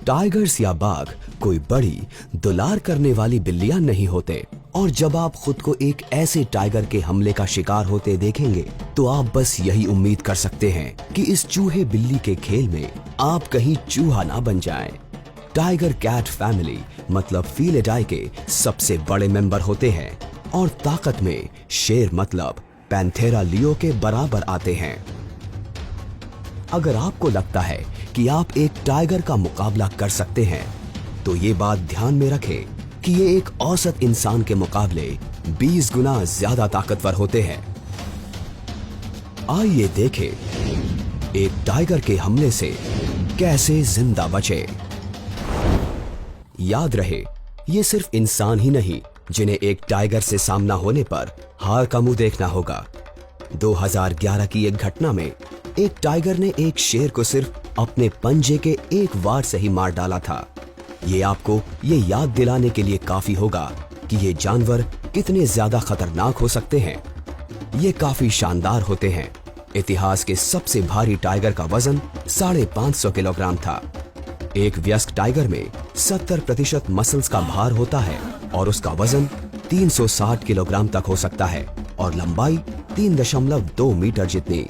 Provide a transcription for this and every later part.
Tigers या बाघ कोई बड़ी दुलार करने वाली बिल्लियां नहीं होते, और जब आप खुद को एक ऐसे टाइगर के हमले का शिकार होते देखेंगे तो आप बस यही उम्मीद कर सकते हैं कि इस चूहे बिल्ली के खेल में आप कहीं चूहा ना बन जाएं। टाइगर कैट फैमिली मतलब फीलिडाई के सबसे बड़े मेंबर होते हैं और ताकत में शेर मतलब पैंथेरा लियो के बराबर आते हैं। अगर आपको लगता है कि आप एक टाइगर का मुकाबला कर सकते हैं तो ये बात ध्यान में रखें कि ये एक औसत इंसान के मुकाबले 20 गुना ज्यादा ताकतवर होते हैं। आइए देखें एक टाइगर के हमले से कैसे जिंदा बचे। याद रहे, ये सिर्फ इंसान ही नहीं जिन्हें एक टाइगर से सामना होने पर हार का मुंह देखना होगा। 2011 की एक घटना में एक टाइगर ने एक शेर को सिर्फ अपने पंजे के एक वार से ही मार डाला था। ये आपको ये याद दिलाने के लिए काफी होगा कि ये जानवर कितने ज्यादा खतरनाक हो सकते हैं। ये काफी शानदार होते हैं। इतिहास के सबसे भारी टाइगर का वजन 550 किलोग्राम था। एक वयस्क टाइगर में 70% मसल्स का भार होता है और उसका वजन 360 किलोग्राम तक हो सकता है और लंबाई 3.2 मीटर जितनी।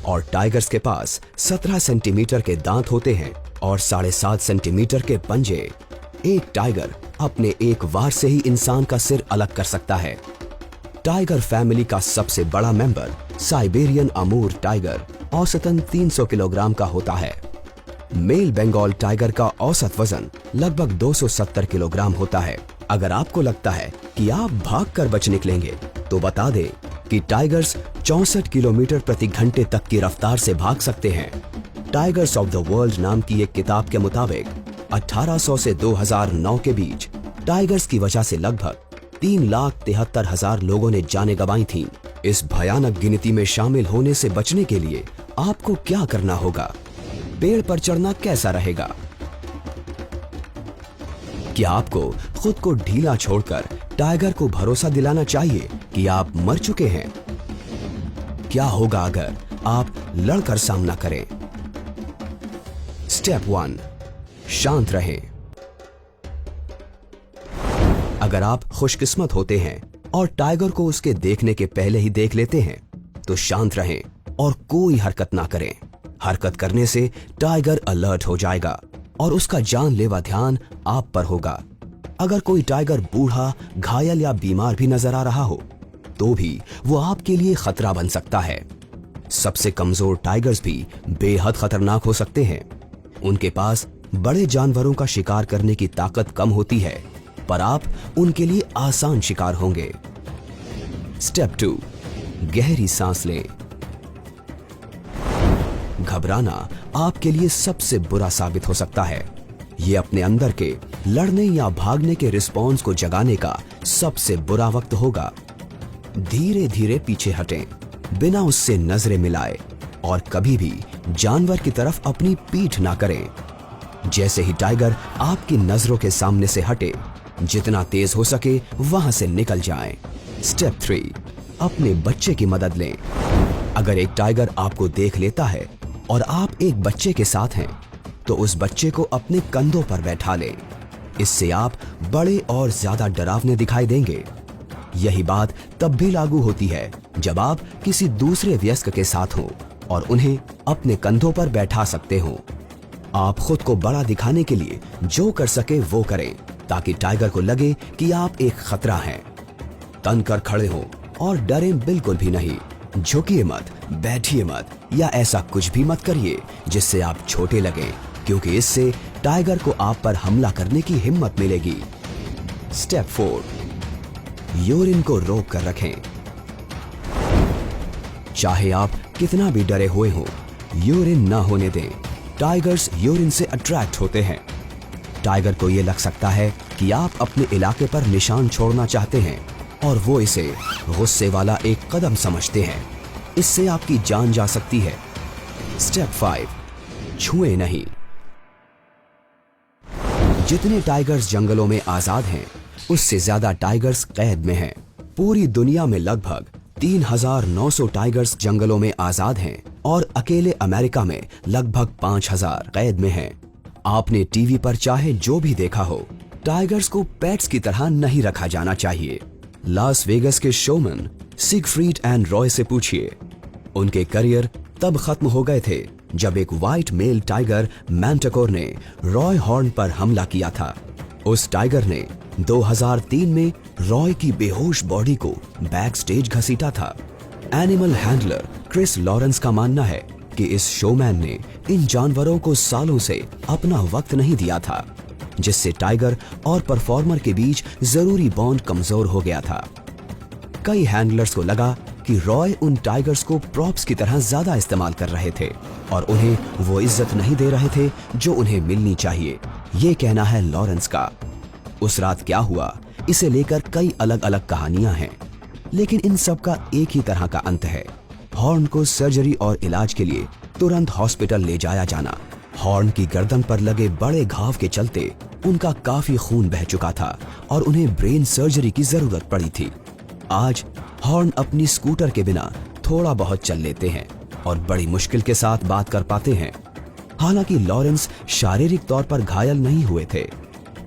और टाइगर्स के पास 17 सेंटीमीटर के दांत होते हैं और 7.5 सेंटीमीटर के पंजे। एक टाइगर अपने एक वार से ही इंसान का सिर अलग कर सकता है। टाइगर फैमिली का सबसे बड़ा मेंबर साइबेरियन अमूर टाइगर औसतन 300 किलोग्राम का होता है। मेल बंगाल टाइगर का औसत वजन लगभग 270 किलोग्राम होता है। अगर आपको लगता है कि आप भागकर बच निकलेंगे तो बता दें कि टाइगर्स 64 किलोमीटर प्रति घंटे तक की रफ्तार से भाग सकते हैं। टाइगर्स ऑफ द वर्ल्ड नाम की एक किताब के मुताबिक 1800 से 2009 के बीच टाइगर्स की वजह से लगभग 3,73,000 लोगों ने जानें गंवाई थीं। इस भयानक गिनती में शामिल होने से बचने के लिए आपको क्या करना होगा? पेड़ पर चढ़ना कैसा रहेगा? क्या आपको खुद को ढीला छोड़कर टाइगर को भरोसा दिलाना चाहिए कि आप मर चुके हैं? क्या होगा अगर आप लड़कर सामना करें? स्टेप 1, शांत रहें। अगर आप खुशकिस्मत होते हैं और टाइगर को उसके देखने के पहले ही देख लेते हैं तो शांत रहें और कोई हरकत ना करें। हरकत करने से टाइगर अलर्ट हो जाएगा और उसका जानलेवा ध्यान आप पर होगा। अगर कोई टाइगर बूढ़ा, घायल या बीमार भी नजर आ रहा हो तो भी वो आपके लिए खतरा बन सकता है। सबसे कमजोर टाइगर्स भी बेहद खतरनाक हो सकते हैं। उनके पास बड़े जानवरों का शिकार करने की ताकत कम होती है, पर आप उनके लिए आसान शिकार होंगे। स्टेप 2, गहरी सांस लें। घबराना आपके लिए सबसे बुरा साबित हो सकता है। ये अपने अंदर के लड़ने या भागने के रिस्पॉन्स को जगाने का सबसे बुरा वक्त होगा। धीरे धीरे पीछे हटें, बिना उससे नजरें मिलाए, और कभी भी जानवर की तरफ अपनी पीठ ना करें। जैसे ही टाइगर आपकी नजरों के सामने से हटे, जितना तेज हो सके वहां से निकल जाएं। स्टेप 3, अपने बच्चे की मदद लें। अगर एक टाइगर आपको देख लेता है और आप एक बच्चे के साथ हैं तो उस बच्चे को अपने कंधों पर बैठा लें। इससे आप बड़े और ज्यादा डरावने दिखाई देंगे। यही बात तब भी लागू होती है जब आप किसी दूसरे वयस्क के साथ हो और उन्हें अपने कंधों पर बैठा सकते हो। आप खुद को बड़ा दिखाने के लिए जो कर सके वो करें ताकि टाइगर को लगे कि आप एक खतरा हैं। तनकर खड़े हो और डरें बिल्कुल भी नहीं। झुकिए मत, बैठिए मत या ऐसा कुछ भी मत करिए जिससे आप छोटे लगें, क्योंकि इससे टाइगर को आप पर हमला करने की हिम्मत मिलेगी। स्टेप 4, यूरिन को रोक कर रखें। चाहे आप कितना भी डरे हुए हो, यूरिन ना होने दें। टाइगर्स यूरिन से अट्रैक्ट होते हैं। टाइगर को यह लग सकता है कि आप अपने इलाके पर निशान छोड़ना चाहते हैं और वो इसे गुस्से वाला एक कदम समझते हैं। इससे आपकी जान जा सकती है। स्टेप 5, छुएं नहीं। जितने टाइगर्स जंगलों में आजाद हैं, उससे ज्यादा टाइगर्स कैद में हैं। पूरी दुनिया में लगभग 3,900 टाइगर्स जंगलों में आजाद हैं और अकेले अमेरिका में लगभग 5,000 कैद में हैं। आपने टीवी पर चाहे जो भी देखा हो, टाइगर्स को पेट्स की तरह नहीं रखा जाना चाहिए। लास वेगस के शोमैन सिगफ्रीड एंड रॉय से पूछिए, उनके करियर तब खत्म हो गए थे जब एक व्हाइट मेल टाइगर मैंटिकोर ने रॉय हॉर्न पर हमला किया था। उस टाइगर ने 2003 में रॉय की बेहोश बॉडी को बैक स्टेज घसीटा था। एनिमल हैंडलर क्रिस लॉरेंस का मानना है कि इस शोमैन ने इन जानवरों को सालों से अपना वक्त नहीं दिया था, जिससे टाइगर और परफॉर्मर के बीच जरूरी बॉन्ड कमजोर हो गया था। कई हैंडलर्स को लगा कि रॉय उन टाइगर्स को प्रॉप्स की तरह ज्यादा इस्तेमाल कर रहे थे और उन्हें वो इज्जत नहीं दे रहे थे जो उन्हें मिलनी चाहिए। ये कहना है लॉरेंस का। उस रात क्या हुआ, इसे लेकर कई अलग अलग कहानियां हैं, लेकिन इन सब का एक ही तरह का अंत है। हॉर्न को सर्जरी और इलाज के लिए तुरंत हॉस्पिटल ले जाया जाना। हॉर्न की गर्दन पर लगे बड़े घाव के चलते उनका काफी खून बह चुका था और उन्हें ब्रेन सर्जरी की जरूरत पड़ी थी। आज हॉर्न अपनी स्कूटर के बिना थोड़ा बहुत चल लेते हैं और बड़ी मुश्किल के साथ बात कर पाते हैं। हालांकि लॉरेंस शारीरिक तौर पर घायल नहीं हुए थे,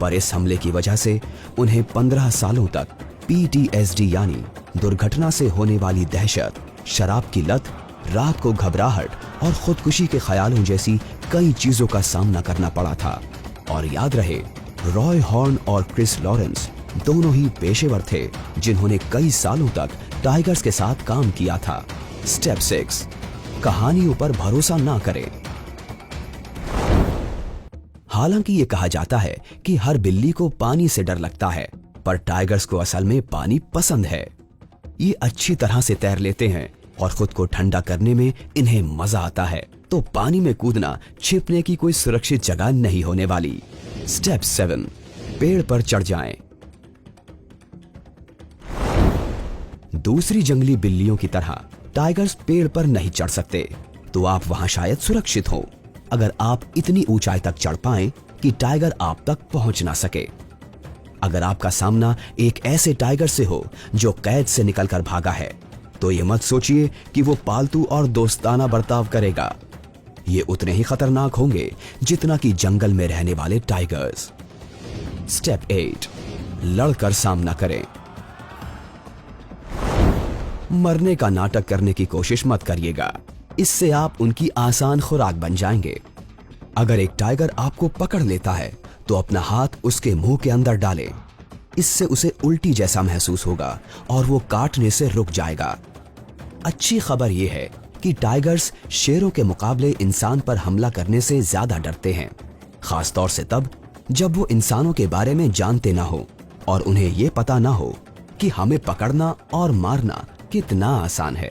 पर इस हमले की वजह से उन्हें 15 सालों तक PTSD यानी दुर्घटना से होने वाली दहशत, शराब की लत, रात को घबराहट और खुदकुशी के ख्यालों जैसी कई चीजों का सामना करना पड़ा था। और याद रहे, रॉय हॉर्न और क्रिस लॉरेंस दोनों ही पेशेवर थे जिन्होंने कई सालों तक टाइगर्स के साथ काम किया था। स्टेप 6, कहानियों पर भरोसा ना करें। हालांकि ये कहा जाता है कि हर बिल्ली को पानी से डर लगता है, पर टाइगर्स को असल में पानी पसंद है। ये अच्छी तरह से तैर लेते हैं और खुद को ठंडा करने में इन्हें मजा आता है, तो पानी में कूदना छिपने की कोई सुरक्षित जगह नहीं होने वाली। स्टेप 7, पेड़ पर चढ़ जाएं। दूसरी जंगली बिल्लियों की तरह टाइगर्स पेड़ पर नहीं चढ़ सकते, तो आप वहां शायद सुरक्षित हो अगर आप इतनी ऊंचाई तक चढ़ पाएं कि टाइगर आप तक पहुंच ना सके। अगर आपका सामना एक ऐसे टाइगर से हो जो कैद से निकलकर भागा है, तो ये मत सोचिए कि वो पालतू और दोस्ताना बर्ताव करेगा। ये उतने ही खतरनाक होंगे जितना कि जंगल में रहने वाले टाइगर्स। स्टेप 8, लड़कर सामना करें। मरने का नाटक करने की कोशिश मत करिएगा, इससे आप उनकी आसान खुराक बन जाएंगे। अगर एक टाइगर आपको पकड़ लेता है तो अपना हाथ उसके मुंह के अंदर डालें। इससे उसे उल्टी जैसा महसूस होगा और वो काटने से रुक जाएगा। अच्छी खबर यह है कि टाइगर्स शेरों के मुकाबले इंसान पर हमला करने से ज्यादा डरते हैं, खासतौर से तब जब वो इंसानों के बारे में जानते ना हो और उन्हें ये पता ना हो कि हमें पकड़ना और मारना कितना आसान है।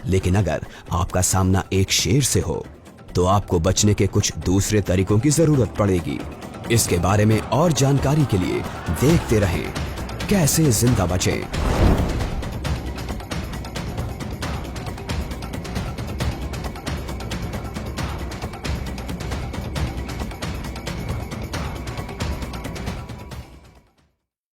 लेकिन अगर आपका सामना एक शेर से हो, तो आपको बचने के कुछ दूसरे तरीकों की जरूरत पड़ेगी। इसके बारे में और जानकारी के लिए देखते रहें कैसे जिंदा बचें।